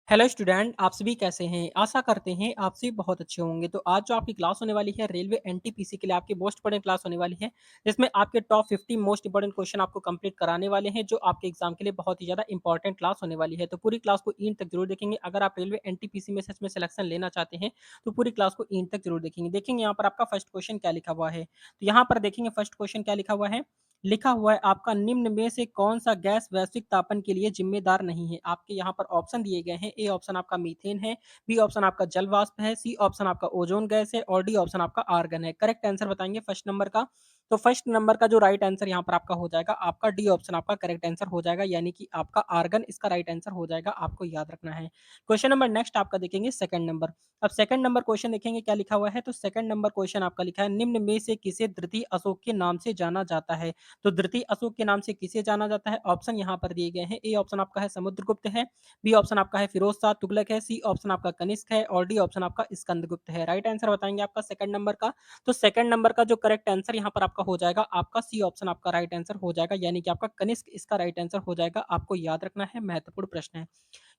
Hello student, आप सभी कैसे हैं? आशा करते हैं आप सभी बहुत अच्छे होंगे। तो आज जो आपकी क्लास होने वाली है रेलवे एनटीपीसी के लिए आपकी मोस्ट इंपोर्टेंट क्लास होने वाली है, जिसमें आपके टॉप 50 मोस्ट इंपोर्टेंट क्वेश्चन आपको कंप्लीट कराने वाले हैं, जो आपके एग्जाम के लिए बहुत ही ज़्यादा इंपॉर्टेंट क्लास होने वाली है। तो पूरी क्लास को एंड तक जरूर देखेंगे। अगर आप रेलवे एनटीपीसी में सच में सिलेक्शन लेना चाहते हैं, तो पूरी क्लास को एंड तक जरूर देखेंगे। देखेंगे यहाँ पर आपका फर्स्ट क्वेश्चन क्या लिखा हुआ है। तो यहाँ पर देखेंगे फर्स्ट क्वेश्चन क्या लिखा हुआ है। लिखा हुआ है आपका निम्न में से कौन सा गैस वैश्विक तापन के लिए जिम्मेदार नहीं है। आपके यहाँ पर ऑप्शन दिए गए हैं। ए ऑप्शन आपका मीथेन है, बी ऑप्शन आपका जल वाष्प है, सी ऑप्शन आपका ओजोन गैस है और डी ऑप्शन आपका आर्गन है। करेक्ट आंसर बताएंगे फर्स्ट नंबर का। तो फर्स्ट नंबर का जो राइट आंसर यहाँ पर आपका हो जाएगा, आपका डी ऑप्शन आपका करेक्ट आंसर हो जाएगा, यानी कि आपका आर्गन इसका राइट आंसर हो जाएगा। आपको याद रखना है। क्वेश्चन नंबर नेक्स्ट आपका देखेंगे सेकंड नंबर। अब सेकंड नंबर क्वेश्चन देखेंगे क्या लिखा हुआ है। तो सेकंड नंबर क्वेश्चन आपका लिखा है निम्न में से किसे द्वितीय अशोक के नाम से जाना जाता है। तो द्वितीय अशोक के नाम से किसे जाना जाता है। ऑप्शन यहाँ पर दिए गए हैं। ए ऑप्शन आपका है समुद्रगुप्त है, बी ऑप्शन आपका है फिरोज शाह तुगलक है, सी ऑप्शन आपका कनिष्क है और डी ऑप्शन आपका स्कंदगुप्त है। राइट आंसर बताएंगे आपका सेकंड नंबर का। तो सेकंड नंबर का जो करेक्ट आंसर यहाँ पर आपका हो जाएगा, आपका सी ऑप्शन आपका राइट आंसर हो जाएगा, यानी कि आपका कनिष्क इसका राइट आंसर हो जाएगा। आपको याद रखना है, महत्वपूर्ण प्रश्न है।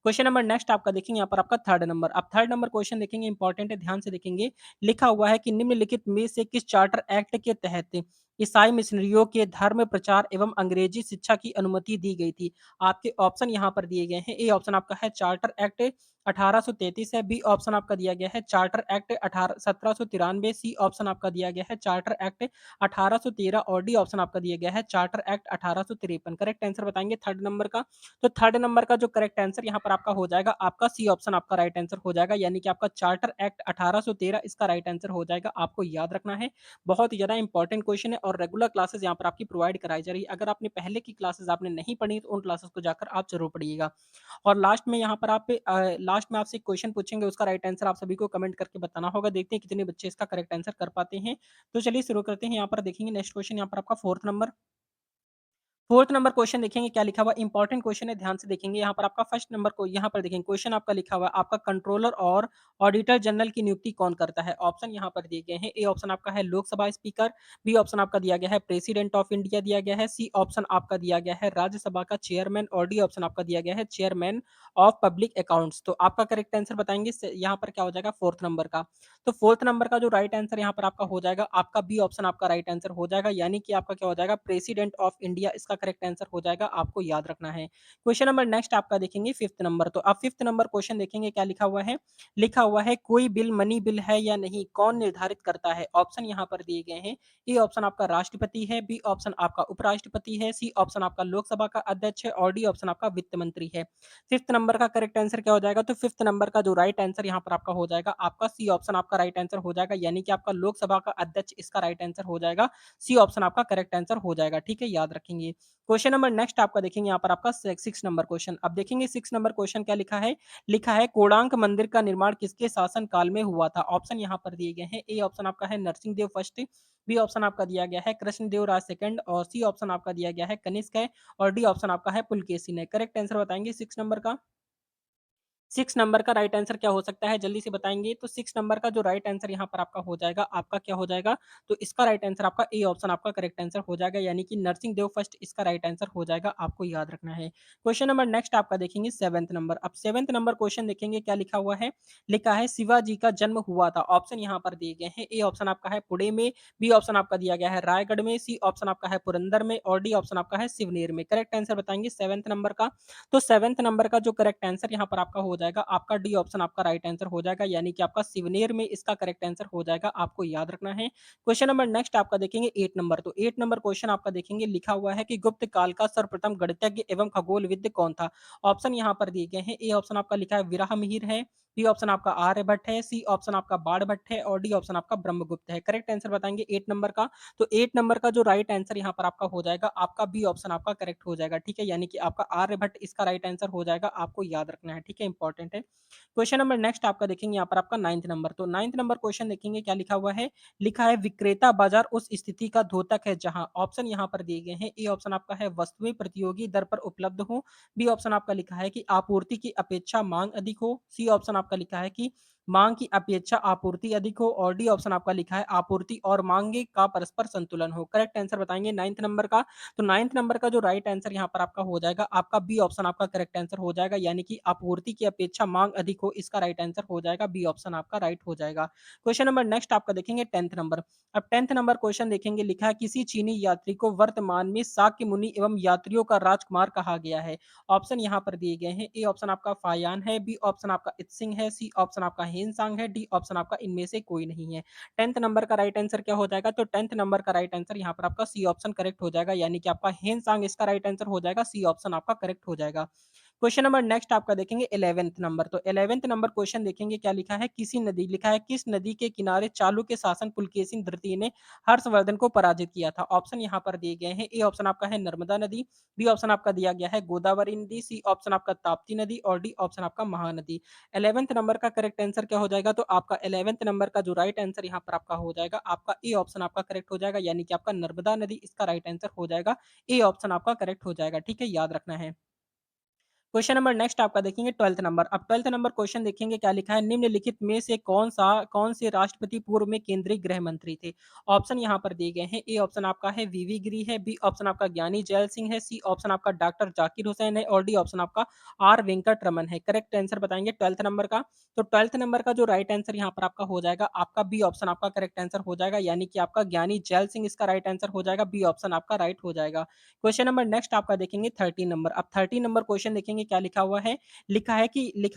क्वेश्चन नंबर नेक्स्ट आपका देखेंगे यहाँ पर आपका थर्ड नंबर। अब थर्ड नंबर क्वेश्चन देखेंगे, इंपॉर्टेंट है, ध्यान से देखेंगे। लिखा हुआ है कि निम्नलिखित में से किस चार्टर एक्ट के तहत ईसाई मिशनरियों के धर्म प्रचार एवं अंग्रेजी शिक्षा की अनुमति दी गई थी। आपके ऑप्शन यहाँ पर दिए गए हैं। ए ऑप्शन आपका है चार्टर एक्ट 1833 है, बी ऑप्शन आपका दिया गया है चार्टर एक्ट 1793, सी ऑप्शन आपका दिया गया है चार्टर एक्ट 1813 और डी ऑप्शन आपका दिया गया है चार्टर एक्ट 1853। करेक्ट आंसर बताएंगे थर्ड नंबर का। तो थर्ड नंबर का जो करेक्ट आंसर यहाँ पर आपका हो जाएगा, आपका सी ऑप्शन आपका राइट आंसर हो जाएगा, यानी कि आपका चार्टर एक्ट 1813 इसका राइट आंसर हो जाएगा। आपको याद रखना है, बहुत ही ज्यादा इंपॉर्टेंट क्वेश्चन है और रेगुलर क्लासेस यहाँ पर आपकी प्रोवाइड कराई जा रही है। अगर आपने पहले की क्लासेस आपने नहीं पढ़ी तो उन क्लासेस को जाकर आप जरूर पढ़िएगा। और लास्ट में यहाँ पर आप लास्ट में आपसे क्वेश्चन पूछेंगे, उसका राइट आंसर आप सभी को कमेंट करके बताना होगा। देखते हैं कितने बच्चे इसका करेक्ट आंसर कर पाते हैं। तो चलिए शुरू करते हैं। यहाँ पर देखेंगे नेक्स्ट क्वेश्चन यहाँ पर आपका fourth number. Fourth number question देखेंगे क्या लिखा हुआ, इंपॉर्टेंट क्वेश्चन है, ध्यान से देखेंगे। यहाँ पर आपका फर्स्ट नंबर को यहाँ पर देखेंगे क्वेश्चन आपका लिखा हुआ है, आपका कंट्रोलर और ऑडिटर जनरल की नियुक्ति कौन करता है। ऑप्शन यहाँ पर दिए गए हैं। ए ऑप्शन आपका है लोकसभा स्पीकर, बी ऑप्शन आपका दिया गया है प्रेसिडेंट ऑफ इंडिया दिया गया है, सी ऑप्शन आपका दिया गया है राज्यसभा का चेयरमैन और डी ऑप्शन आपका दिया गया है चेयरमैन ऑफ पब्लिक अकाउंट्स। तो आपका करेक्ट आंसर बताएंगे यहाँ पर क्या हो जाएगा फोर्थ नंबर का। तो फोर्थ नंबर का जो राइट आंसर यहाँ पर आपका हो जाएगा, आपका बी ऑप्शन आपका राइट आंसर हो जाएगा, यानी कि आपका क्या हो जाएगा प्रेसिडेंट ऑफ इंडिया इसका करेक्ट आंसर हो जाएगा। आपको याद रखना है। क्वेश्चन नंबर नेक्स्ट आपका देखेंगे फिफ्थ नंबर। तो आप फिफ्थ नंबर क्वेश्चन देखेंगे क्या लिखा हुआ है। लिखा हुआ है कोई बिल मनी बिल है या नहीं, कौन निर्धारित करता है। ऑप्शन यहाँ पर दिए गए हैं। ए ऑप्शन आपका राष्ट्रपति है, बी ऑप्शन आपका उपराष्ट्रपति है, सी ऑप्शन आपका लोकसभा का अध्यक्ष है और डी ऑप्शन आपका वित्त मंत्री है। फिफ्थ नंबर का करेक्ट आंसर क्या हो जाएगा। तो फिफ्थ नंबर का जो राइट आंसर यहाँ पर आपका हो जाएगा, आपका सी ऑप्शन आपका राइट आंसर हो जाएगा, यानी कि आपका लोकसभा का अध्यक्ष इसका राइट आंसर हो जाएगा। सी ऑप्शन आपका करेक्ट आंसर हो जाएगा। ठीक है, याद रखेंगे। क्वेश्चन नंबर नेक्स्ट आपका देखेंगे यहाँ पर आपका सिक्स नंबर क्वेश्चन। अब देखेंगे सिक्स नंबर क्वेश्चन क्या लिखा है। लिखा है कोणार्क मंदिर का निर्माण किसके शासन काल में हुआ था। ऑप्शन यहाँ पर दिए गए हैं। ए ऑप्शन आपका है नरसिंह फर्स्ट, बी ऑप्शन आपका दिया गया है कृष्णदेव राज सेकंड और सी ऑप्शन आपका दिया गया है कनिष्क है और डी ऑप्शन आपका है पुलकेशिन है। करेक्ट आंसर बताएंगे सिक्स नंबर का। सिक्स नंबर का राइट आंसर क्या हो सकता है, जल्दी से बताएंगे। तो सिक्स नंबर का जो राइट आंसर यहाँ पर आपका हो जाएगा, आपका क्या हो जाएगा। तो इसका राइट आंसर आपका ए ऑप्शन आपका करेक्ट आंसर हो जाएगा, यानी कि नरसिंह देव फर्स्ट इसका राइट आंसर हो जाएगा। आपको याद रखना है। क्वेश्चन नंबर नेक्स्ट आपका देखेंगे सेवंथ नंबर। अब सेवंथ नंबर क्वेश्चन देखेंगे क्या लिखा हुआ है। लिखा है शिवाजी का जन्म हुआ था। ऑप्शन यहाँ पर दिए गए हैं। ए ऑप्शन आपका है पुणे में, बी ऑप्शन आपका दिया गया है रायगढ़ में, सी ऑप्शन आपका है पुरंदर में और डी ऑप्शन आपका है शिवनेर में। करेक्ट आंसर बताएंगे सेवंथ नंबर का। तो सेवंथ नंबर का जो करेक्ट आंसर यहाँ पर आपका हो जाएगा, आपका डी ऑप्शन आपका राइट आंसर हो जाएगा, यानी कि आपका सिवनेर में इसका करेक्ट आंसर हो जाएगा। आपको याद रखना है। क्वेश्चन नंबर नेक्स्ट आपका देखेंगे एट नंबर। तो एट नंबर क्वेश्चन आपका देखेंगे लिखा हुआ है कि गुप्त काल का सर्वप्रथम गणितज्ञ एवं खगोलविद कौन था। ऑप्शन यहाँ पर दिए गए हैं। ए ऑप्शन आपका लिखा है विराहमिहिर है, बी ऑप्शन आपका आर्यभट्ट है, सी ऑप्शन आपका बाणभट्ट है और डी ऑप्शन आपका ब्रह्मगुप्त है। करेक्ट आंसर बताएंगे एट नंबर का। तो एट नंबर का जो राइट आंसर यहाँ पर आपका हो जाएगा, आपका बी ऑप्शन आपका करेक्ट हो जाएगा। ठीक है, यानी कि आपका आर्यभट्ट इसका राइट आंसर हो जाएगा। आपको याद रखना है। ठीक है, इंपॉर्टेंट है। क्वेश्चन नंबर नेक्स्ट आपका देखेंगे यहाँ पर आपका नाइन्थ नंबर। तो नाइन्थ नंबर क्वेश्चन देखेंगे क्या लिखा हुआ है। लिखा है विक्रेता बाजार उस स्थिति का द्योतक है जहां, ऑप्शन यहाँ पर दिए गए हैं। ए ऑप्शन आपका है वस्तुएं प्रतियोगी दर पर उपलब्ध हो, बी ऑप्शन आपका लिखा है कि आपूर्ति की अपेक्षा मांग अधिक हो, सी ऑप्शन आपका लिखा है कि माँग की अपेक्षा आपूर्ति अधिक हो और डी ऑप्शन आपका लिखा है आपूर्ति और माँगे का परस्पर संतुलन हो। करेक्ट आंसर बताएँगे 9th नंबर का। तो 9th नंबर का जो राइट आंसर यहाँ पर आपका हो जाएगा, आपका बी ऑप्शन आपका करेक्ट आंसर हो जाएगा, यानी कि आपूर्ति की अपेक्षा माँग अधिक हो, इसका राइट आंसर हो जाएगा, बी ऑप्शन आपका राइट हो जाएगा। क्वेश्चन नंबर नेक्स्ट आपका देखेंगे 10th नंबर। अब 10th नंबर क्वेश्चन देखेंगे, लिखा है किसी चीनी यात्री को वर्तमान में शाक्य मुनि एवं यात्रियों का राजकुमार कहा गया है। ऑप्शन यहाँ पर दिए गए हैं। ए ऑप्शन आपका फायान है, बी ऑप्शन आपका इत्सिंग है, सी ऑप्शन आपका हेनसांग है, डी ऑप्शन आपका इनमें से कोई नहीं है। 10th नंबर का राइट आंसर क्या हो जाएगा? तो 10th नंबर का राइट आंसर यहाँ पर आपका सी ऑप्शन करेक्ट हो जाएगा, यानी कि आपका हेनसांग इसका राइट आंसर हो जाएगा, सी ऑप्शन आपका करेक्ट हो जाएगा। क्वेश्चन नंबर नेक्स्ट आपका देखेंगे 11th नंबर। तो 11th नंबर क्वेश्चन देखेंगे, क्या लिखा है? किसी नदी लिखा है किस नदी के किनारे चालुक्य शासन पुलकेशिन तृतीय ने हर्षवर्धन को पराजित किया था? ऑप्शन यहाँ पर दिए गए हैं। ए ऑप्शन आपका है नर्मदा नदी, बी ऑप्शन आपका दिया गया है गोदावरी नदी, सी ऑप्शन आपका ताप्ती नदी और डी ऑप्शन आपका महानदी। 11th नंबर का करेक्ट आंसर क्या हो जाएगा? तो आपका 11th नंबर का जो राइट आंसर यहाँ पर आपका हो जाएगा, आपका ए ऑप्शन आपका करेक्ट हो जाएगा, यानी कि आपका नर्मदा नदी इसका राइट आंसर हो जाएगा। ए ऑप्शन आपका करेक्ट हो जाएगा। ठीक है, याद रखना है। क्वेश्चन नंबर नेक्स्ट आपका देखेंगे 12th नंबर। अब 12th नंबर क्वेश्चन देखेंगे, क्या लिखा है? निम्नलिखित में से कौन से राष्ट्रपति पूर्व में केंद्रीय गृह मंत्री थे? ऑप्शन यहाँ पर दिए गए हैं। ए ऑप्शन आपका है वीवी गिरी है, बी ऑप्शन आपका ज्ञानी जैल सिंह है, सी ऑप्शन आपका डॉक्टर जाकिर हुसैन है और डी ऑप्शन आपका आर वेंकट रमन है। करेक्ट आंसर बताएंगे 12th नंबर का। तो 12th नंबर का जो राइट आंसर यहाँ पर आपका हो जाएगा, आपका बी ऑप्शन आपका करेक्ट आंसर हो जाएगा, यानी कि आपका ज्ञानी जैल सिंह इसका राइट आंसर हो जाएगा, बी ऑप्शन आपका राइट हो जाएगा। क्वेश्चन नंबर नेक्स्ट आपका देखेंगे 13 नंबर। अब 13 नंबर क्वेश्चन देखेंगे, क्या लिखा हुआ है? लिखा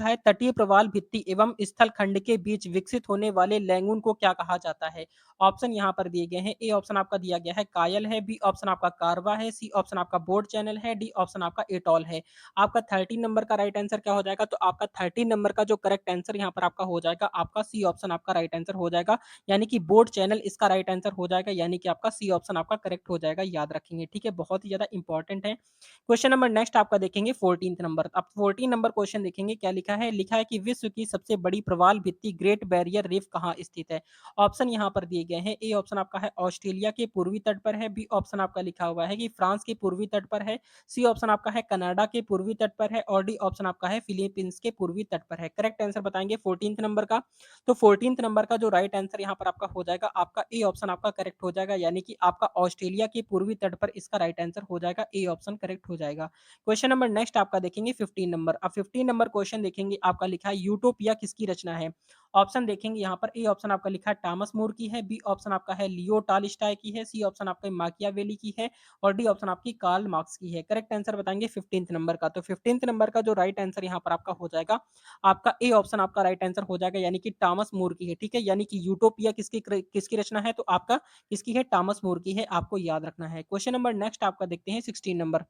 है तटीय प्रवाल भित्ति एवं स्थल खंड के बीच विकसित होने वाले लैंगून को क्या कहा जाता है? ऑप्शन यहाँ पर दिए गए हैं। ए ऑप्शन आपका दिया गया है कायल है, बी ऑप्शन आपका कारवा है, सी ऑप्शन आपका बोर्ड चैनल है, डी ऑप्शन आपका एटॉल है। आपका 13 नंबर का राइट आंसर क्या हो जाएगा? तो आपका 13 नंबर का जो करेक्ट आंसर यहाँ पर आपका हो जाएगा, आपका सी ऑप्शन आपका राइट आंसर हो जाएगा, यानी कि बोर्ड चैनल इसका राइट आंसर हो जाएगा, यानी कि आपका सी ऑप्शन आपका करेक्ट हो जाएगा। याद रखेंगे, ठीक है, बहुत ही ज्यादा इंपॉर्टेंट है। क्वेश्चन नंबर नेक्स्ट आपका देखेंगे 14th नंबर। अब 14 नंबर क्वेश्चन देखेंगे, क्या लिखा है? लिखा है कि विश्व की सबसे बड़ी प्रवाल भित्ति ग्रेट बैरियर रीफ कहाँ स्थित है? ऑप्शन यहाँ पर दिए गए हैं। ए ऑप्शन आपका है ऑस्ट्रेलिया के पूर्वी तट पर है, बी ऑप्शन आपका लिखा हुआ है कि फ्रांस के पूर्वी तट पर है, सी ऑप्शन आपका है कनाडा के पूर्वी तट पर है और डी ऑप्शन आपका है फिलीपींस के पूर्वी तट पर है। करेक्ट आंसर बताएंगे 14th नंबर का। तो 14th नंबर का जो राइट आंसर यहाँ पर आपका हो जाएगा, आपका ए ऑप्शन आपका करेक्ट हो जाएगा, यानी कि आपका ऑस्ट्रेलिया के पूर्वी तट पर इसका राइट आंसर हो जाएगा, ए ऑप्शन करेक्ट हो जाएगा। क्वेश्चन नंबर नेक्स्ट आपका देखेंगे 15 नंबर। अब 15 नंबर क्वेश्चन देखेंगे, आपका लिखा है यूटोपिया किसकी रचना है? ऑप्शन देखेंगे यहाँ पर। ए ऑप्शन आपका लिखा है टॉमस मोर की है, बी ऑप्शन आपका है लियो टॉलस्टॉय की है, सी ऑप्शन आपका माकियावेली की है और डी ऑप्शन आपकी कार्ल मार्क्स की है। करेक्ट आंसर बताएंगे 15th नंबर का। तो 15th नंबर का जो राइट आंसर यहाँ पर आपका हो जाएगा, आपका ए ऑप्शन आपका राइट आंसर हो जाएगा, यानी कि टॉमस मोर की है। ठीक है, यानी कि यूटोपिया किसकी किसकी रचना है? तो आपका किसकी है? टॉमस मोर की है, आपको याद रखना है। क्वेश्चन नंबर नेक्स्ट आपका देखते हैं 16 number.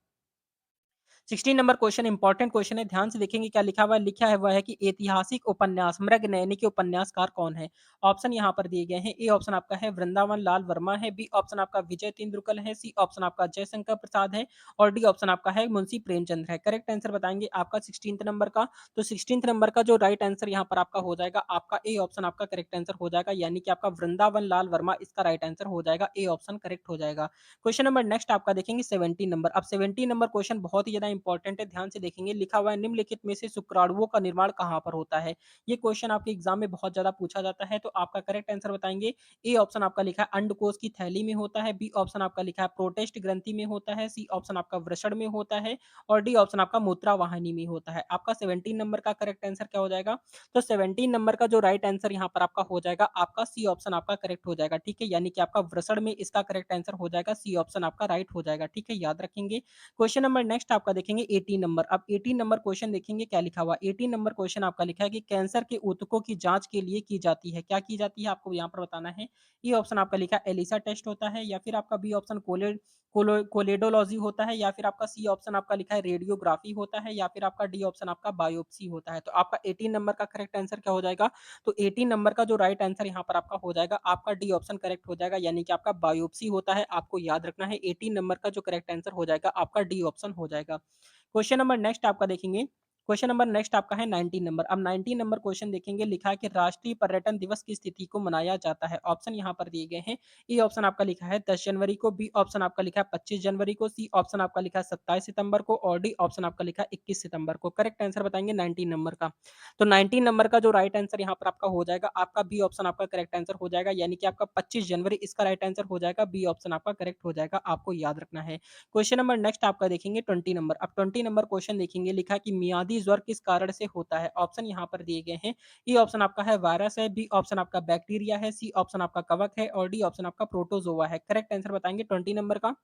16 number question important question है, ध्यान से देखेंगे क्या लिखा हुआ है। लिखा है हुआ है कि ऐतिहासिक उपन्यास मृगनयनी के उपन्यासकार कौन है? ऑप्शन यहाँ पर दिए गए हैं। ए ऑप्शन आपका है वृंदावन लाल वर्मा है, बी ऑप्शन आपका विजय तेंदुलकर है, सी ऑप्शन आपका जयशंकर प्रसाद है और डी ऑप्शन आपका है मुंशी प्रेमचंद्र है। करेक्ट आंसर बताएंगे आपका 16th नंबर का। तो 16th नंबर का जो राइट आंसर यहाँ पर आपका हो जाएगा, आपका ए ऑप्शन आपका करेक्ट आंसर हो जाएगा, यानी कि आपका वृंदावन लाल वर्मा इसका राइट आंसर हो जाएगा, ए ऑप्शन करेक्ट हो जाएगा। क्वेश्चन नंबर नेक्स्ट आपका देखेंगे 17 नंबर। अब 17 नंबर क्वेश्चन बहुत ही ज्यादा इंपॉर्टेंट है, ध्यान से देखेंगे। लिखा हुआ है निम्नलिखित में से शुक्राणुओं का निर्माण कहाँ पर होता है? ये क्वेश्चन आपके एग्जाम में बहुत ज्यादा पूछा जाता है, तो आपका करेक्ट आंसर बताएंगे। ए ऑप्शन आपका लिखा है अंडकोश की थैली में होता है, बी ऑप्शन आपका लिखा है प्रोटेस्ट ग्रंथि में होता है, सी ऑप्शन आपका वृषण में होता है और डी ऑप्शन आपका मूत्रावाहिनी में होता है। आपका 17 नंबर का करेक्ट आंसर क्या हो जाएगा? तो 17 नंबर का जो राइट आंसर यहाँ पर आपका हो जाएगा, आपका सी ऑप्शन आपका करेक्ट हो जाएगा। ठीक है, यानी कि आपका वृषण में इसका करेक्ट आंसर हो जाएगा, सी ऑप्शन आपका राइट हो जाएगा। ठीक है, याद रखेंगे। क्वेश्चन नंबर नेक्स्ट आपका देखेंगे 18 नंबर। अब 18 नंबर क्वेश्चन देखेंगे, क्या लिखा हुआ। 18 नंबर क्वेश्चन आपका लिखा है कि कैंसर के ऊतकों की जांच के लिए की जाती है, क्या की जाती है आपको यहाँ पर बताना है। ये ऑप्शन आपका लिखा है एलिसा टेस्ट होता है, या फिर आपका बी ऑप्शन कोलेडोलॉजी होता है, या फिर आपका सी ऑप्शन आपका लिखा है रेडियोग्राफी होता है, या फिर आपका डी ऑप्शन आपका बायोप्सी होता है। तो आपका 18 नंबर का करेक्ट आंसर क्या हो जाएगा? तो 18 नंबर का जो राइट आंसर यहाँ पर आपका हो जाएगा, आपका डी ऑप्शन करेक्ट हो जाएगा, यानी कि आपका बायोप्सी होता है। आपको याद रखना है 18 नंबर का जो करेक्ट आंसर हो जाएगा, आपका डी ऑप्शन हो जाएगा। क्वेश्चन नंबर नेक्स्ट आपका देखेंगे। क्वेश्चन नंबर नेक्स्ट आपका है 19 नंबर। अब 19 नंबर क्वेश्चन देखेंगे, लिखा है कि राष्ट्रीय पर्यटन दिवस की तिथि को मनाया जाता है। ऑप्शन यहाँ पर दिए गए हैं। ए ऑप्शन आपका लिखा है 10 जनवरी को, बी ऑप्शन आपका लिखा है 25 जनवरी को, सी ऑप्शन आपका लिखा है 27 सितंबर को और डी ऑप्शन आपका लिखा है 21 सितंबर को। करेक्ट आंसर बताएंगे 19 नंबर का। तो 19 नंबर का जो राइट आंसर यहाँ पर आपका हो जाएगा, आपका बी ऑप्शन आपका करेक्ट आंसर हो जाएगा, यानी कि आपका 25 जनवरी इसका राइट आंसर हो जाएगा। बी ऑप्शन आपका करेक्ट हो जाएगा, आपको याद रखना है। क्वेश्चन नंबर नेक्स्ट आपका देखेंगे 20 नंबर। अब 20 नंबर क्वेश्चन देखेंगे, लिखा कि मियादी ज्वर किस कारण से होता है। ऑप्शन यहाँ पर दिए गए हैं। ए ऑप्शन आपका है वायरस है, बी ऑप्शन आपका बैक्टीरिया है, सी ऑप्शन आपका कवक है और डी ऑप्शन आपका प्रोटोजोआ है। करेक्ट आंसर बताएंगे 20 नंबर का।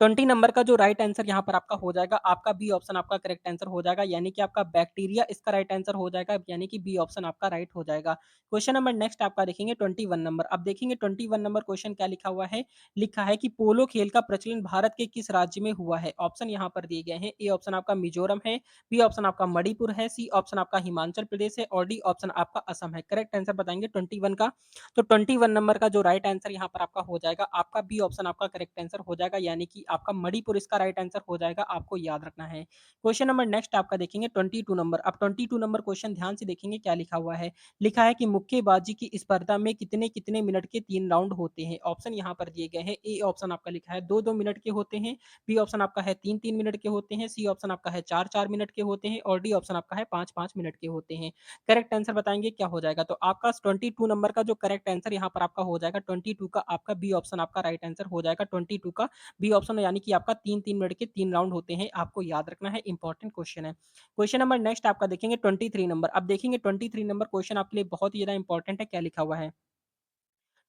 20 नंबर का जो राइट आंसर यहाँ पर आपका हो जाएगा, आपका बी ऑप्शन आपका करेक्ट आंसर हो जाएगा, यानी कि आपका बैक्टीरिया इसका राइट आंसर हो जाएगा, यानी कि बी ऑप्शन आपका राइट हो जाएगा। क्वेश्चन नंबर नेक्स्ट आपका देखेंगे 21 नंबर। अब देखेंगे 21 नंबर क्वेश्चन क्या लिखा हुआ है। लिखा है कि पोलो खेल का प्रचलन भारत के किस राज्य में हुआ है। ऑप्शन यहाँ पर दिए गए हैं। ए ऑप्शन आपका मिजोरम है, बी ऑप्शन आपका मणिपुर है, सी ऑप्शन आपका हिमाचल प्रदेश है और डी ऑप्शन आपका असम है। करेक्ट आंसर बताएंगे 21 का। तो 21 नंबर का जो राइट आंसर यहाँ पर आपका हो जाएगा, आपका बी ऑप्शन आपका करेक्ट आंसर हो जाएगा, यानी कि आपका मणिपुर इसका राइट आंसर हो जाएगा, आपको याद रखना है। क्वेश्चन नंबर नेक्स्ट आपका देखेंगे 22 नंबर। अब 22 नंबर क्वेश्चन ध्यान से देखेंगे क्या लिखा हुआ है। लिखा है कि मुक्केबाजी की स्पर्धा में कितने कितने मिनट के 3 राउंड होते हैं। ऑप्शन यहाँ पर दिए गए हैं। ए ऑप्शन आपका लिखा है 2-2 मिनट के होते हैं, बी ऑप्शन आपका है 3-3 मिनट के होते हैं, सी ऑप्शन आपका है 4-4 मिनट के होते हैं और डी ऑप्शन आपका है 5-5 मिनट के होते हैं। करेक्ट आंसर बताएंगे क्या हो जाएगा। तो आपका 22 नंबर का जो करेक्ट आंसर यहाँ पर आपका हो जाएगा 22 का, आपका बी ऑप्शन आपका राइट आंसर हो जाएगा 22 का, बी ऑप्शन, यानी कि आपका 3-3 मिनट के 3 राउंड होते हैं, आपको याद रखना है, इंपॉर्टेंट क्वेश्चन है। क्वेश्चन नंबर नेक्स्ट आपका देखेंगे 23 नंबर। अब देखेंगे 23 नंबर क्वेश्चन आपके लिए बहुत ही ज्यादा इंपॉर्टेंट है, क्या लिखा हुआ है।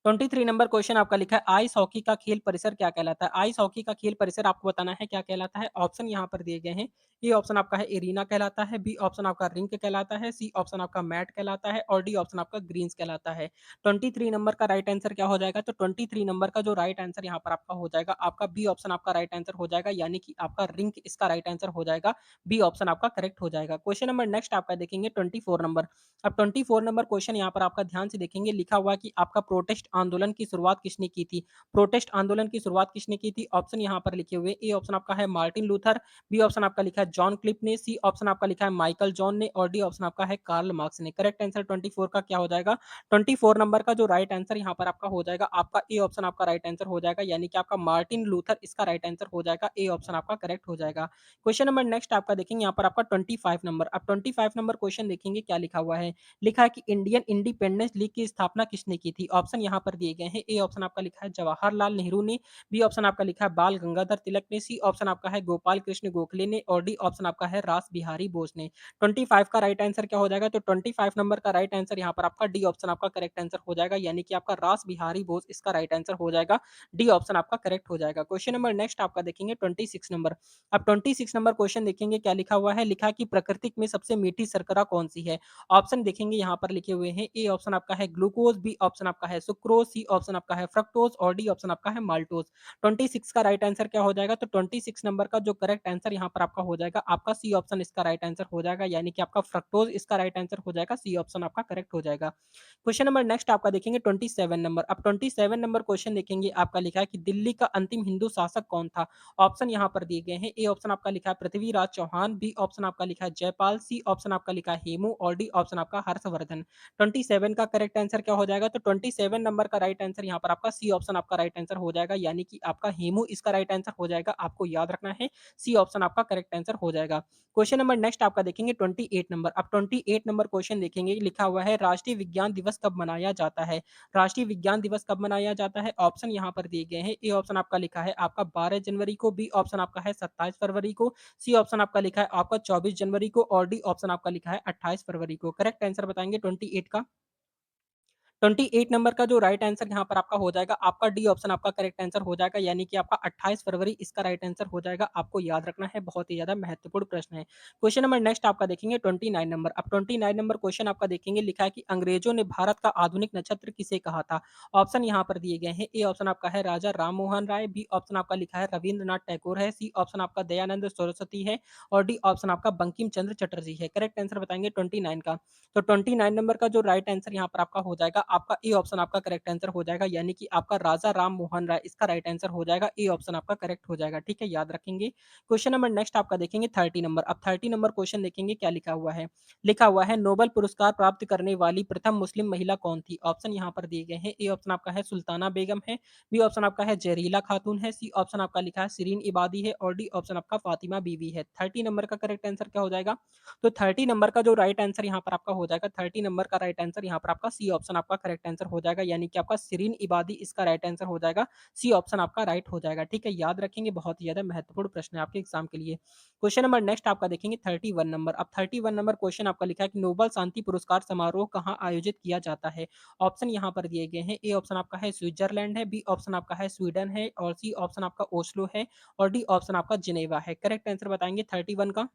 23 नंबर क्वेश्चन आपका लिखा है आइस हॉकी का खेल परिसर क्या कहलाता है। आइस हॉकी का खेल परिसर आपको बताना है क्या कहलाता है। ऑप्शन यहाँ पर दिए गए हैं। ए ऑप्शन आपका है एरिना कहलाता है, बी ऑप्शन आपका रिंक कहलाता है, सी ऑप्शन आपका मैट कहलाता है और डी ऑप्शन आपका ग्रीन्स कहलाता है। 23 नंबर का राइट आंसर क्या हो जाएगा। तो 23 नंबर का जो राइट आंसर यहाँ पर आपका हो जाएगा, आपका बी ऑप्शन आपका राइट आंसर हो जाएगा, यानी कि आपका रिंक इसका राइट आंसर हो जाएगा, बी ऑप्शन आपका करेक्ट हो जाएगा। क्वेश्चन नंबर नेक्स्ट आपका देखेंगे 24 नंबर। अब 24 नंबर क्वेश्चन यहाँ पर आपका ध्यान से देखेंगे, लिखा हुआ कि आपका प्रोटेस्ट आंदोलन की शुरुआत किसने की थी। प्रोटेस्ट आंदोलन की शुरुआत किसने की थी। ऑप्शन यहाँ पर लिखे हुए। ए ऑप्शन आपका है मार्टिन लूथर, बी ऑप्शन आपका लिखा है जॉन क्लिप ने, सी ऑप्शन आपका लिखा है माइकल जॉन ने और डी ऑप्शन आपका है कार्ल मार्क्स ने। करेक्ट आंसर 24 का क्या हो जाएगा। 24 नंबर का जो राइट आंसर यहाँ पर आपका हो जाएगा, आपका ए ऑप्शन आपका राइट आंसर हो जाएगा, यानी कि आपका मार्टिन लूथर इसका राइट आंसर हो जाएगा, ए ऑप्शन आपका करेक्ट हो जाएगा। क्वेश्चन नंबर नेक्स्ट आपका देखेंगे यहाँ पर आपका 25 नंबर। अब 25 नंबर क्वेश्चन देखेंगे क्या लिखा हुआ है। लिखा है कि इंडियन इंडिपेंडेंस लीग की स्थापना किसने की थी। ऑप्शन यहाँ पर दिए गए हैं। ए ऑप्शन आपका लिखा है जवाहरलाल नेहरू ने, बी ऑप्शन आपका लिखा है बाल गंगाधर तिलक ने, सी ऑप्शन आपका है गोपाल कृष्ण गोखले ने और डी ऑप्शन आपका है रास बिहारी बोस ने। 25 का राइट आंसर क्या हो जाएगा। तो 25 नंबर का राइट आंसर यहाँ पर आपका डी ऑप्शन आपका करेक्ट आंसर हो जाएगा, यानी कि आपका रास बिहारी बोस इसका राइट आंसर हो जाएगा, डी ऑप्शन आपका करेक्ट हो जाएगा। क्वेश्चन नंबर नेक्स्ट आपका देखेंगे 26 नंबर। अब 26 नंबर क्वेश्चन देखेंगे क्या लिखा हुआ है। लिखा कि प्रकृति में सबसे मीठी शर्करा कौन सी है। ऑप्शन देखेंगे यहाँ पर लिखे हुए हैं। ए ऑप्शन आपका है ग्लूकोज, बी ऑप्शन आपका है सुक्रोज, सी ऑप्शन आपका है फ्रक्टोज और डी ऑप्शन आपका है माल्टोज। 26 का राइट आंसर क्या हो जाएगा। तो 26 नंबर का जो करेक्ट आंसर यहाँ पर आपका हो जाएगा, आपका सी ऑप्शन इसका राइट आंसर हो जाएगा, यानी कि आपका फ्रक्टोज इसका राइट आंसर हो जाएगा, सी ऑप्शन आपका करेक्ट हो जाएगा। क्वेश्चन नंबर नेक्स्ट आपका देखेंगे 27 नंबर। अब 27 नंबर क्वेश्चन देखेंगे, आपका लिखा है कि दिल्ली का अंतिम हिंदू शासक कौन था। ऑप्शन यहाँ पर दिए गए हैं। ए ऑप्शन आपका लिखा है पृथ्वीराज चौहान, बी ऑप्शन आपका लिखा है जयपाल, सी ऑप्शन आपका लिखा है हेमू और डी ऑप्शन आपका हर्षवर्धन। 27 का करेक्ट आंसर क्या हो जाएगा। तो 27 नंबर का राइट आंसर यहाँ पर आपका सी ऑप्शन आपका राइट आंसर हो जाएगा, यानी कि आपका हेमू इसका राइट आंसर हो जाएगा, आपको याद रखना है, सी ऑप्शन आपका करेक्ट आंसर हो जाएगा। क्वेश्चन नंबर नेक्स्ट आपका देखेंगे 28 नंबर। अब 28 नंबर क्वेश्चन देखेंगे, लिखा हुआ है राष्ट्रीय विज्ञान दिवस कब मनाया जाता है। राष्ट्रीय विज्ञान दिवस कब मनाया जाता है। ऑप्शन यहाँ पर दिए गए हैं। ए ऑप्शन आपका लिखा है आपका 12 जनवरी को, बी ऑप्शन आपका है 27 फरवरी को, सी ऑप्शन आपका लिखा है आपका 24 जनवरी को और डी ऑप्शन आपका लिखा है 28 फरवरी को। करेक्ट आंसर बताएंगे 28 का। 28 नंबर का जो राइट आंसर यहाँ पर आपका हो जाएगा, आपका डी ऑप्शन आपका करेक्ट आंसर हो जाएगा, यानी कि आपका 28 फरवरी इसका राइट आंसर हो जाएगा, आपको याद रखना है, बहुत ही ज्यादा महत्वपूर्ण प्रश्न है। क्वेश्चन नंबर नेक्स्ट आपका देखेंगे 29 नंबर। अब 29 नंबर क्वेश्चन आपका देखेंगे, लिखा है कि अंग्रेजों ने भारत का आधुनिक नक्षत्र किसे कहा था। ऑप्शन यहाँ पर दिए गए हैं। ए ऑप्शन आपका है राजा राम मोहन राय, बी ऑप्शन आपका लिखा है रविंद्रनाथ टैगोर है, सी ऑप्शन आपका दयानंद सरस्वती है और डी ऑप्शन आपका बंकिम चंद्र चटर्जी है। करेक्ट आंसर बताएंगे 29 का। तो 29 नंबर का जो राइट आंसर यहाँ पर आपका हो जाएगा, आपका ए ऑप्शन आपका करेक्ट आंसर हो जाएगा, यानी कि आपका राजा राम मोहन राय इसका राइट आंसर हो जाएगा, ए ऑप्शन आपका करेक्ट हो जाएगा, ठीक है, याद रखेंगे। क्वेश्चन नंबर नेक्स्ट आपका देखेंगे 30 नंबर। अब 30 नंबर क्वेश्चन देखेंगे क्या लिखा हुआ है। लिखा हुआ है नोबेल पुरस्कार प्राप्त करने वाली प्रथम मुस्लिम महिला कौन थी? ऑप्शन यहाँ पर दिए गए हैं। ए ऑप्शन आपका है सुल्ताना बेगम है, बी ऑप्शन आपका है जहरीला खातून है, सी ऑप्शन आपका लिखा है शिरीन इबादी है और डी ऑप्शन आपका फातिमा बीवी है। 30 नंबर का करेक्ट आंसर क्या हो जाएगा? तो 30 नंबर का जो राइट आंसर यहाँ पर आपका हो जाएगा, 30 नंबर का राइट आंसर यहाँ पर आपका सी ऑप्शन आपका करेक्ट आंसर हो जाएगा, यानी कि आपका शिरीन इबादी इसका राइट आंसर हो जाएगा, सी ऑप्शन आपका राइट हो जाएगा, ठीक है, याद रखेंगे, बहुत ही ज्यादा महत्वपूर्ण प्रश्न है आपके एग्जाम के लिए। क्वेश्चन नंबर नेक्स्ट आपका देखेंगे 31 नंबर। अब 31 नंबर क्वेश्चन आपका लिखा है कि नोबेल शांति पुरस्कार समारोह कहाँ आयोजित किया जाता है? ऑप्शन यहाँ पर दिए गए हैं। ए ऑप्शन आपका है स्विट्जरलैंड है, बी ऑप्शन आपका है स्वीडन है और सी ऑप्शन आपका ओस्लो है और डी ऑप्शन आपका जिनेवा है। करेक्ट आंसर बताएंगे 31 का।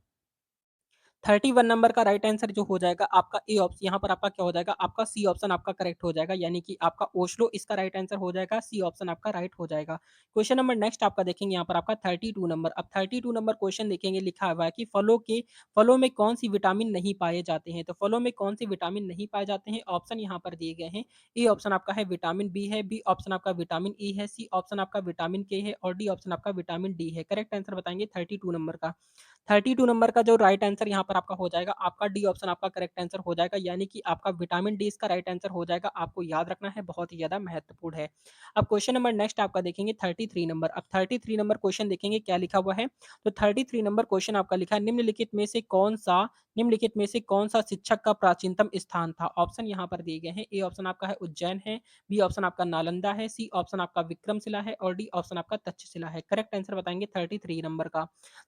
31 नंबर का राइट आंसर जो हो जाएगा आपका ए ऑप्शन, यहाँ पर आपका क्या हो जाएगा, आपका सी ऑप्शन आपका करेक्ट हो जाएगा, यानी कि आपका ओस्लो इसका राइट आंसर हो जाएगा, सी ऑप्शन आपका राइट हो जाएगा। क्वेश्चन नंबर नेक्स्ट आपका देखेंगे यहाँ पर आपका 32 नंबर। अब 32 नंबर क्वेश्चन देखेंगे, लिखा हुआ है कि फलों में कौन सी विटामिन नहीं पाए जाते हैं? तो फलों में कौन सी विटामिन नहीं पाए जाते हैं? ऑप्शन यहाँ पर दिए गए हैं। ए ऑप्शन आपका है विटामिन बी है, बी ऑप्शन आपका विटामिन ई है, सी ऑप्शन आपका विटामिन के है और डी ऑप्शन आपका विटामिन डी है। करेक्ट आंसर बताएंगे 32 नंबर का। 32 नंबर का जो राइट आंसर यहाँ पर आपका हो जाएगा, आपका डी ऑप्शन आपका करेक्ट आंसर हो जाएगा, यानी कि आपका विटामिन डी इसका राइट आंसर हो जाएगा, आपको याद रखना है, बहुत ही ज्यादा महत्वपूर्ण है। अब क्वेश्चन नंबर नेक्स्ट आपका देखेंगे 33 नंबर। अब 33 नंबर क्वेश्चन देखेंगे क्या लिखा हुआ है। तो 33 नंबर क्वेश्चन आपका लिखा है निम्नलिखित में से कौन सा शिक्षक का प्राचीनतम स्थान था? ऑप्शन यहाँ पर दिए गए हैं। ए ऑप्शन आपका है उज्जैन है, बी ऑप्शन आपका नालंदा है, सी ऑप्शन आपका विक्रमशिला है और डी ऑप्शन आपका तक्षशिला है। करेक्ट आंसर बताएंगे 33 नंबर का।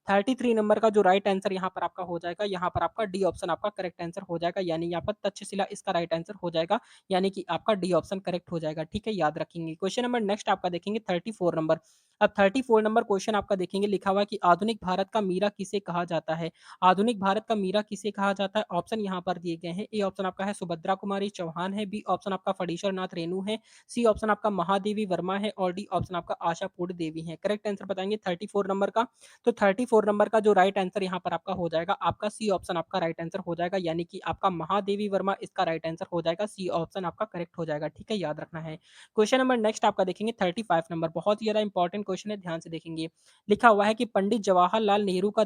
33 नंबर का जो राइट आंसर यहाँ पर आपका हो जाएगा, यहाँ पर आपका डी ऑप्शन आपका करेक्ट आंसर हो जाएगा, यानी यहाँ पर तक्षशिला इसका राइट आंसर हो जाएगा, यानी कि आपका डी ऑप्शन करेक्ट हो जाएगा, ठीक है, याद रखेंगे। क्वेश्चन नंबर नेक्स्ट आपका देखेंगे 34 नंबर। अब 34 नंबर क्वेश्चन आपका देखेंगे, लिखा हुआ है कि आधुनिक भारत का मीरा किसे कहा जाता है? आधुनिक भारत का मीरा किसे कहा जाता है? ऑप्शन यहाँ पर दिए गए हैं। ए ऑप्शन आपका है सुभद्रा कुमारी चौहान है, बी ऑप्शन आपका फणीश्वर नाथ रेणु है, सी ऑप्शन आपका महादेवी वर्मा है और डी ऑप्शन आपका आशा पूर्ण देवी है। करेक्ट आंसर बताएंगे 34 नंबर का। तो 34 नंबर का जो राइट आंसर यहाँ पर आपका हो जाएगा, आपका सी ऑप्शन आपका राइट आंसर हो जाएगा, यानी कि आपका महादेवी वर्मा इसका राइट आंसर हो जाएगा, सी ऑप्शन आपका करेक्ट हो जाएगा, ठीक है, याद रखना है। क्वेश्चन नंबर नेक्स्ट आपका देखेंगे 35 नंबर, बहुत ही ज्यादा इंपॉर्टेंट क्वेश्चन है, ध्यान से देखेंगे। लिखा हुआ है कि पंडित जवाहरलाल नेहरू का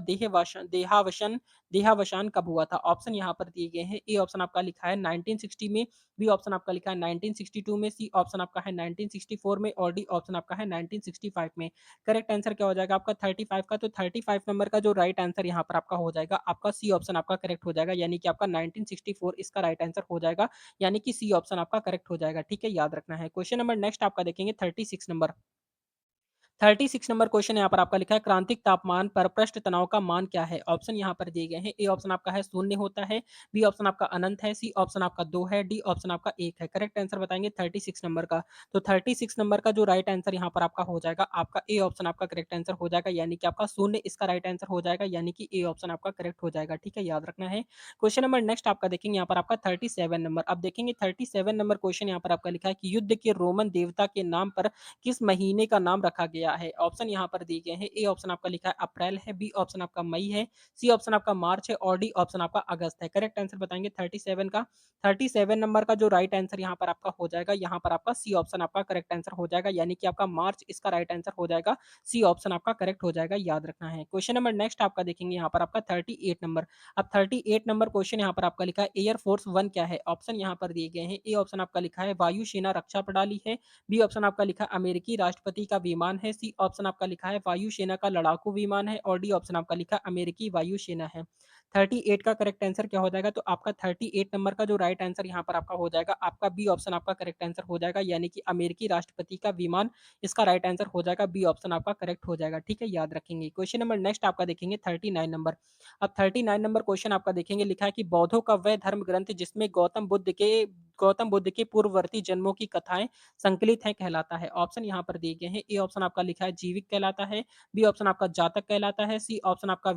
देहावसान कब हुआ था? ऑप्शन यहाँ पर दिए गए हैं। ए ऑप्शन आपका लिखा है 1960 में, बी ऑप्शन आपका लिखा है 1962 में, सी ऑप्शन आपका है 1964 में और डी ऑप्शन आपका है 1965 में। करेक्ट आंसर क्या हो जाएगा आपका 35 का? तो 35 नंबर का जो राइट आंसर यहाँ पर आपका हो जाएगा, आपका सी ऑप्शन आपका करेक्ट हो जाएगा, यानी कि आपका 1964 इसका राइट आंसर हो जाएगा, यानी कि सी ऑप्शन आपका करेक्ट हो जाएगा, ठीक है, याद रखना है। क्वेश्चन नंबर नेक्स्ट आपका देखेंगे 36 नंबर। 36 नंबर क्वेश्चन यहाँ पर आपका लिखा है क्रांतिक तापमान पर पृष्ठ तनाव का मान क्या है? ऑप्शन यहाँ पर दिए गए हैं। ए ऑप्शन आपका है शून्य होता है, बी ऑप्शन आपका अनंत है, सी ऑप्शन आपका 2 है, डी ऑप्शन आपका 1 है। करेक्ट आंसर बताएंगे 36 नंबर का। तो 36 नंबर का जो राइट आंसर यहाँ पर आपका हो जाएगा, आपका ए ऑप्शन आपका करेक्ट आंसर हो जाएगा, यानी कि आपका शून्य इसका राइट आंसर हो जाएगा, यानी कि ए ऑप्शन आपका करेक्ट हो जाएगा, ठीक है, याद रखना है। क्वेश्चन नंबर नेक्स्ट आपका देखेंगे यहाँ पर आपका 37 नंबर। अब देखेंगे 37 नंबर क्वेश्चन यहाँ पर आपका लिखा है कि युद्ध के रोमन देवता के नाम पर किस महीने का नाम रखा गया है? ऑप्शन यहाँ पर दिए गए हैं। ए ऑप्शन आपका लिखा है अप्रैल है, बी ऑप्शन आपका मई है, सी ऑप्शन आपका मार्च है और डी ऑप्शन आपका अगस्त है। करेक्ट आंसर बताएंगे 37 का। 37 नंबर का जो राइट आंसर यहाँ पर आपका हो जाएगा, यहाँ पर आपका सी ऑप्शन आपका करेक्ट आंसर हो जाएगा, यानी कि आपका मार्च इसका राइट आंसर हो जाएगा, सी ऑप्शन आपका करेक्ट हो जाएगा, याद रखना है। क्वेश्चन नंबर नेक्स्ट आपका देखेंगे यहाँ पर आपका 38 नंबर। अब 38 नंबर क्वेश्चन यहाँ पर आपका लिखा है एयरफोर्स वन क्या है? ऑप्शन यहाँ पर दिए गए हैं। ए ऑप्शन आपका लिखा है वायुसेना रक्षा प्रणाली है, बी ऑप्शन आपका लिखा अमेरिकी राष्ट्रपति का विमान है, सी ऑप्शन आपका लिखा है वायुसेना का लड़ाकू विमान है और डी ऑप्शन आपका लिखा अमेरिकी वायुसेना है। 38 का करेक्ट आंसर क्या हो जाएगा? तो आपका 38 नंबर का जो राइट आंसर यहाँ पर आपका हो जाएगा, आपका बी ऑप्शन आपका करेक्ट आंसर हो जाएगा, यानी कि अमेरिकी राष्ट्रपति का विमान इसका राइट आंसर हो जाएगा, बी ऑप्शन आपका करेक्ट हो जाएगा, ठीक है, याद रखेंगे। क्वेश्चन नंबर नेक्स्ट आपका देखेंगे 39 नंबर। अब 39 नंबर क्वेश्चन आपका देखेंगे, लिखा है कि बौद्धों का वह धर्म ग्रंथ जिसमें गौतम बुद्ध के पूर्ववर्ती जन्मों की कथाएं संकलित है कहलाता है। ऑप्शन यहाँ पर दिए गए हैं। ए ऑप्शन आपका लिखा है जीविक कहलाता है, बी ऑप्शन आपका जातक कहलाता है, सी ऑप्शन आपका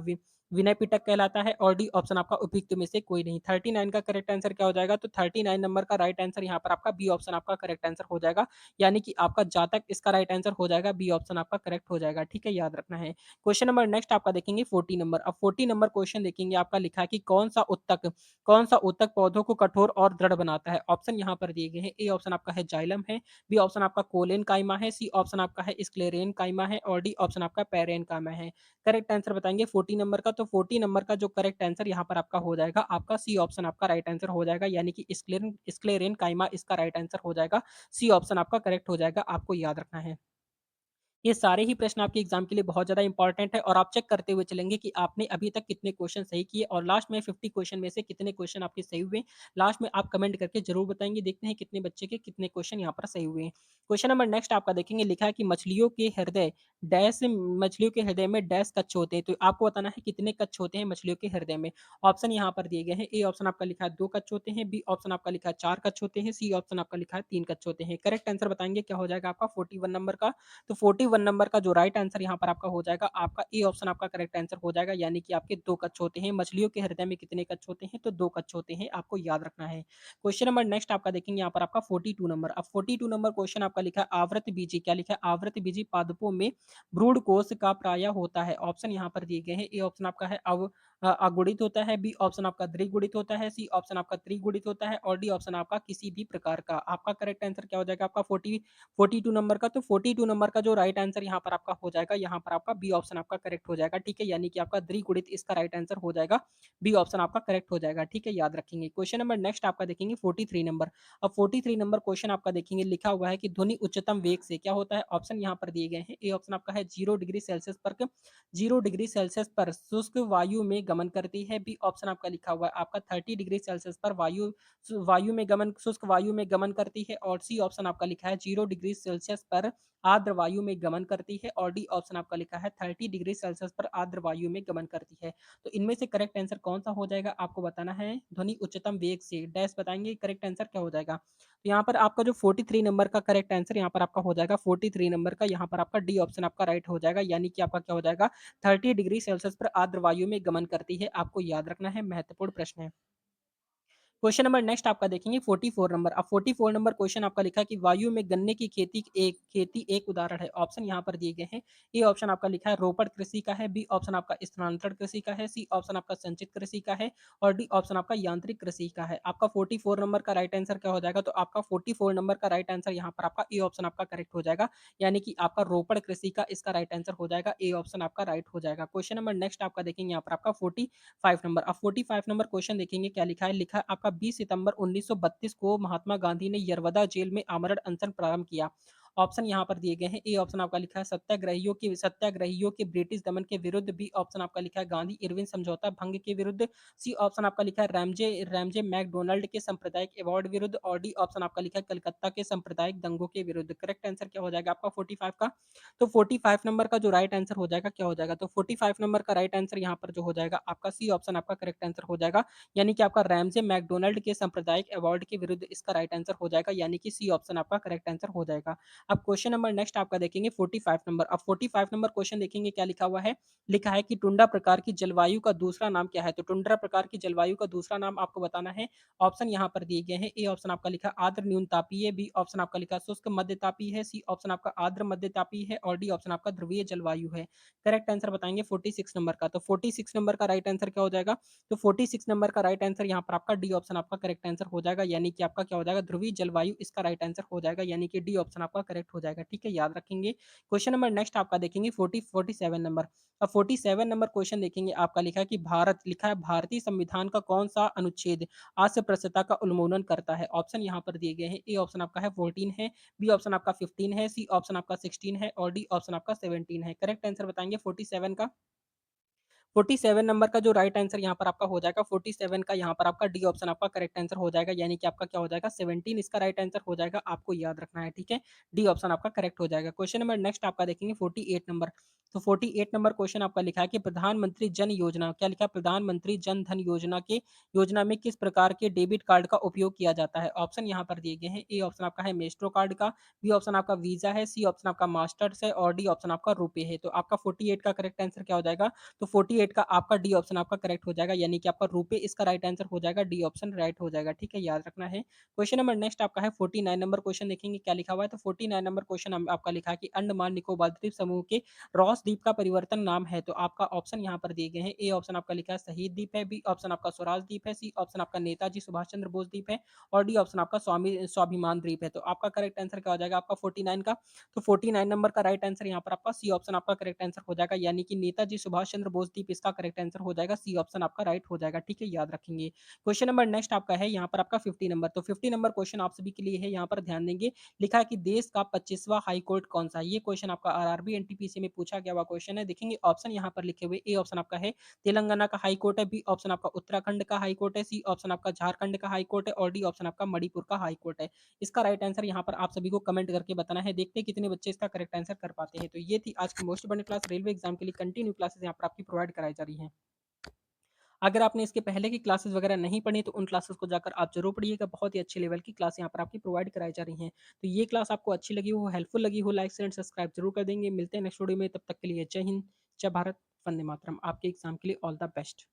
विनय पिटक कहलाता है और डी ऑप्शन आपका उपयुक्त में से कोई नहीं। 39 का करेक्ट आंसर क्या हो जाएगा? तो 39 नंबर का राइट आंसर यहाँ पर आपका बी ऑप्शन आपका करेक्ट आंसर हो जाएगा। यानी कि आपका जातक इसका राइट आंसर हो जाएगा, बी ऑप्शन आपका करेक्ट हो जाएगा। ठीक है, याद रखना है। क्वेश्चन नंबर नेक्स्ट आपका देखेंगे 40 नंबर। अब 40 नंबर क्वेश्चन देखेंगे, आपका लिखा है कि कौन सा ऊतक पौधों को कठोर और दृढ़ बनाता है? ऑप्शन यहाँ पर दिए गए हैं। ए ऑप्शन आपका है जाइलम है, बी ऑप्शन आपका कोलेन काइमा है, सी ऑप्शन आपका है स्क्लेरेन काइमा है और डी ऑप्शन आपका पेरेन काइमा है। करेक्ट आंसर बताएंगे 40 नंबर का। तो 40 नंबर का जो करेक्ट आंसर यहाँ पर आपका हो जाएगा, आपका सी ऑप्शन आपका राइट आंसर हो जाएगा, यानी कि स्क्लेरेन काइमा इसका राइट आंसर हो जाएगा। सी ऑप्शन आपका करेक्ट हो जाएगा, आपको याद रखना है। ये सारे ही प्रश्न आपके एग्जाम के लिए बहुत ज़्यादा इंपॉर्टेंट है और आप चेक करते हुए चलेंगे कि आपने अभी तक कितने क्वेश्चन सही किए और लास्ट में 50 क्वेश्चन में से कितने क्वेश्चन आपके सही हुए। लास्ट में आप कमेंट करके जरूर बताएंगे। देखते हैं कितने बच्चे के कितने क्वेश्चन यहाँ पर सही हुए हैं। क्वेश्चन नंबर नेक्स्ट आपका देखेंगे, लिखा है कि मछलियों के हृदय में डैश कच्छ होते हैं। तो आपको बताना है कितने कच्छ होते हैं मछलियों के हृदय में। ऑप्शन यहाँ पर दिए गए हैं। ए ऑप्शन आपका लिखा है 2 कच्छ होते हैं, बी ऑप्शन आपका लिखा है 4 कच्छ होते हैं, सी ऑप्शन आपका लिखा है 3 कच्छ होते हैं। करेक्ट आंसर बताएंगे क्या हो जाएगा आपका 41 नंबर का। तो 41 नंबर का जो राइट आंसर यहाँ पर आपका हो जाएगा, आपका ए ऑप्शन आपका करेक्ट आंसर हो जाएगा, यानी कि आपके 2 कच्छ होते हैं। मछलियों के हृदय में कितने कच्छ होते हैं? तो 2 कच्छ होते हैं, आपको याद रखना है। क्वेश्चन नंबर नेक्स्ट आपका देखेंगे यहाँ पर आपका 42 नंबर। अब 42 नंबर क्वेश्चन आपका लिखा है आवृतबीजी, क्या लिखा है? आवृतबीजी पादपों में भ्रूण कोष का प्राय होता है। ऑप्शन यहाँ पर दिए गए हैं। ए ऑप्शन आपका है अगुणित होता है, बी ऑप्शन आपका द्विगुणित होता है, सी ऑप्शन आपका त्रिगुणित होता है और डी ऑप्शन आपका किसी भी प्रकार का। आपका करेक्ट आंसर क्या हो जाएगा आपका 42 नंबर का। तो 42 नंबर का जो राइट आंसर यहाँ पर आपका हो जाएगा, यहाँ पर आपका बी ऑप्शन आपका करेक्ट हो जाएगा। ठीक है, यानी कि आपका द्विगुणित इसका राइट आंसर हो जाएगा, बी ऑप्शन आपका करेक्ट हो जाएगा। ठीक है, याद रखेंगे। क्वेश्चन नंबर नेक्स्ट आपका देखेंगे 43 नंबर। अब 43 नंबर क्वेश्चन आपका देखेंगे, लिखा हुआ है कि ध्वनि उच्चतम वेग से क्या होता है? ऑप्शन यहाँ पर दिए गए हैं। ए ऑप्शन आपका है 0 डिग्री सेल्सियस पर शुष्क वायु में गमन करती है, बी ऑप्शन आपका लिखा हुआ है आपका 30 डिग्री सेल्सियस पर वायु में गमन शुष्क वायु में गमन करती है और सी ऑप्शन आपका लिखा है 0 डिग्री सेल्सियस पर आर्द्र वायु में गमन करती है और डी ऑप्शन आपका लिखा है 30 डिग्री सेल्सियस पर आर्द्र वायु में गमन करती है। तो इनमें से करेक्ट आंसर कौन सा हो जाएगा आपको बताना है। ध्वनि उच्चतम वेग से डैश बताएंगे करेक्ट आंसर क्या हो जाएगा। तो यहाँ पर आपका जो 43 नंबर का करेक्ट आंसर यहाँ पर आपका हो जाएगा 43 नंबर का, यहाँ पर आपका डी ऑप्शन आपका राइट हो जाएगा, यानी कि आपका क्या हो जाएगा 30 डिग्री सेल्सियस पर आर्द्र वायु में गमन करती है। आपको याद रखना है, महत्वपूर्ण प्रश्न है। क्वेश्चन नंबर नेक्स्ट आपका देखेंगे 44 नंबर। अब 44 नंबर क्वेश्चन आपका लिखा है कि वायु में गन्ने की खेती एक उदाहरण है। ऑप्शन यहाँ पर दिए गए हैं। ए ऑप्शन आपका लिखा है रोपड़ कृषि का है, बी ऑप्शन आपका स्थानांतरण कृषि का है, सी ऑप्शन आपका संचित कृषि का है और डी ऑप्शन आपका यांत्रिक कृषि का है। आपका 44 नंबर का राइट आंसर क्या हो जाएगा? तो आपका 44 नंबर का राइट आंसर यहाँ पर आपका ए ऑप्शन आपका करेक्ट हो जाएगा, यानी कि आपका रोपड़ कृषि का इसका राइट आंसर हो जाएगा, ए ऑप्शन आपका राइट हो जाएगा। क्वेश्चन नंबर नेक्स्ट आपका देखेंगे यहाँ पर आपका 45 नंबर। अब 45 नंबर क्वेश्चन देखेंगे क्या लिखा है। लिखा है आपका 20 सितंबर 1932 को महात्मा गांधी ने यरवदा जेल में आमरण अनशन प्रारंभ किया। ऑप्शन यहाँ पर दिए गए हैं। ए ऑप्शन आपका लिखा है सत्याग्रहियों के ब्रिटिश दमन के विरुद्ध, बी ऑप्शन आपका लिखा है गांधी इरविन समझौता भंग के विरुद्ध, सी ऑप्शन आपका लिखा है रैमजे रैमजे मैकडोनाल्ड के सांप्रदायिक अवार्ड विरुद्ध और डी ऑप्शन आपका लिखा है कलकत्ता के सांप्रदायिक दंगों के विरुद्ध। करेक्ट आंसर क्या हो जाएगा आपका 45 का। तो 45 नंबर का जो राइट आंसर हो जाएगा क्या हो जाएगा? तो 45 नंबर का राइट आंसर यहाँ पर जो हो जाएगा आपका सी ऑप्शन आपका करेक्ट आंसर हो जाएगा, यानी कि आपका रैमजे मैकडोनाल्ड के सांप्रदायिक अवार्ड के विरुद्ध इसका राइट आंसर हो जाएगा, यानी कि सी ऑप्शन आपका करेक्ट आंसर हो जाएगा। अब क्वेश्चन नंबर नेक्स्ट आपका देखेंगे 45 नंबर। अब 45 नंबर क्वेश्चन देखेंगे क्या लिखा हुआ है। लिखा है कि टुंड्रा प्रकार की जलवायु का दूसरा नाम क्या है? तो टुंड्रा प्रकार की जलवायु का दूसरा नाम आपको बताना है। ऑप्शन यहाँ पर दिए गए हैं। ए ऑप्शन आपका लिखा आर्द्र न्यूनतापीय, बी ऑप्शन आपका लिखा शुष्क मध्यतापीय है, सी ऑप्शन आपका आर्द्र मध्यतापीय है और डी ऑप्शन आपका ध्रुवीय जलवायु है। करेक्ट आंसर बताएंगे 46 नंबर का। तो 46 नंबर का राइट आंसर क्या हो जाएगा? तो 46 नंबर का राइट आंसर यहाँ पर आपका डी ऑप्शन आपका करेक्ट आंसर हो जाएगा, यानी कि आपका क्या हो जाएगा ध्रुवीय जलवायु इसका राइट आंसर हो जाएगा, यानी कि डी ऑप्शन आपका करेक्ट हो जाएगा। ठीक है, याद रखेंगे। क्वेश्चन नंबर नेक्स्ट आपका देखेंगे 47 नंबर। अब 47 नंबर क्वेश्चन देखेंगे आपका लिखा है कि लिखा है भारतीय संविधान का कौन सा अनुच्छेद अस्पृश्यता का उन्मूलन करता है? ऑप्शन यहाँ पर दिए गए हैं। ए ऑप्शन आपका है 14 है, बी ऑप्शन आपका 15 है, सी ऑप्शन आपका 16 है और डी ऑप्शन आपका 17 है। करेक्ट आंसर बताएंगे 47 का। 47 नंबर का जो राइट आंसर यहाँ पर आपका हो जाएगा 47 का, यहाँ पर आपका डी ऑप्शन आपका करेक्ट आंसर हो जाएगा, यानी कि आपका क्या हो जाएगा 17 इसका राइट आंसर हो जाएगा, आपको याद रखना है। ठीक है, डी ऑप्शन आपका करेक्ट हो जाएगा। क्वेश्चन नंबर नेक्स्ट आपका देखेंगे 48 नंबर। तो 48 नंबर क्वेश्चन आपका लिखा है कि प्रधानमंत्री जन योजना, क्या लिखा है प्रधानमंत्री जन धन योजना में किस प्रकार के डेबिट कार्ड का उपयोग किया जाता है? ऑप्शन यहाँ पर दिए गए हैं। ए ऑप्शन आपका है मेस्ट्रो कार्ड का, बी ऑप्शन आपका वीजा है, सी ऑप्शन आपका मास्टर्स है और डी ऑप्शन आपका रुपए है। तो आपका 48 का करेक्ट आंसर क्या हो जाएगा? तो 48 का आपका डी ऑप्शन आपका करेक्ट हो जाएगा, यानी कि आपका रुपए इसका राइट आंसर हो जाएगा, डी ऑप्शन राइट हो जाएगा, ठीक है? याद रखना है। क्वेश्चन नंबर नेक्स्ट आपका है 49 नंबर क्वेश्चन देखेंगे क्या लिखा हुआ है, तो 49 नंबर क्वेश्चन आपका लिखा है कि अंडमान निकोबार द्वीप समूह के रॉस द्वीप का परिवर्तन नाम है, तो आपका ऑप्शन यहाँ पर दिए गए हैं। ए ऑप्शन आपका लिखा है शहीद द्वीप है, बी ऑप्शन आपका स्वराज द्वीप है, सी ऑप्शन आपका नेताजी सुभाष चंद्र बोस द्वीप है और डी ऑप्शन आपका स्वाभिमान द्वीप है। तो आपका करेक्ट आंसर क्या हो जाएगा आपका 49 का? तो 49 नंबर का राइट आंसर यहाँ पर आपका सी ऑप्शन आपका करेक्ट आंसर हो जाएगा, यानी कि नेताजी सुभाष चंद्र बोस द्वीप इसका करेक्ट आंसर हो जाएगा, सी ऑप्शन आपका राइट हो जाएगा, ठीक है? याद रखेंगे। क्वेश्चन नंबर नेक्स्ट आपका है यहाँ पर आपका 50 नंबर, तो 50 नंबर क्वेश्चन आप सभी के लिए है, यहाँ पर ध्यान देंगे। लिखा है कि देश का 25वां हाई कोर्ट कौन सा है? ये क्वेश्चन आपका आरआरबी एनटीपीसी में पूछा गया हुआ क्वेश्चन है। देखेंगे ऑप्शन यहाँ पर लिखे हुए, ए ऑप्शन आपका है तेलंगाना का हाई कोर्ट है, बी ऑप्शन आपका उत्तराखंड का हाई कोर्ट है, सी ऑप्शन आपका झारखंड का हाई कोर्ट है और डी ऑप्शन आपका मणिपुर का हाई कोर्ट है। इसका राइट आंसर यहाँ पर आप सभी को कमेंट करके बताना है। देखते हैं कितने बच्चे इसका करेक्ट आंसर कर पाते हैं। तो ये थी आज की most important class, railway exam के लिए कंटिन्यू क्लासेस यहाँ पर आपकी प्रोवाइड कराई जा रही हैं। अगर आपने इसके पहले की क्लासेस वगैरह नहीं पढ़ी तो उन क्लासेस को जाकर आप जरूर पढ़िएगा। बहुत ही अच्छे लेवल की क्लास यहाँ पर आपकी प्रोवाइड कराई जा रही हैं। तो ये क्लास आपको अच्छी लगी हो, हेल्पफुल लगी हो, लाइक शेयर एंड सब्सक्राइब जरूर कर देंगे। मिलते हैं नेक्स्ट वीडियो में, तब तक के लिए जय हिंद, जय भारत, वंदे मातरम। आपके एग्जाम के लिए ऑल द बेस्ट।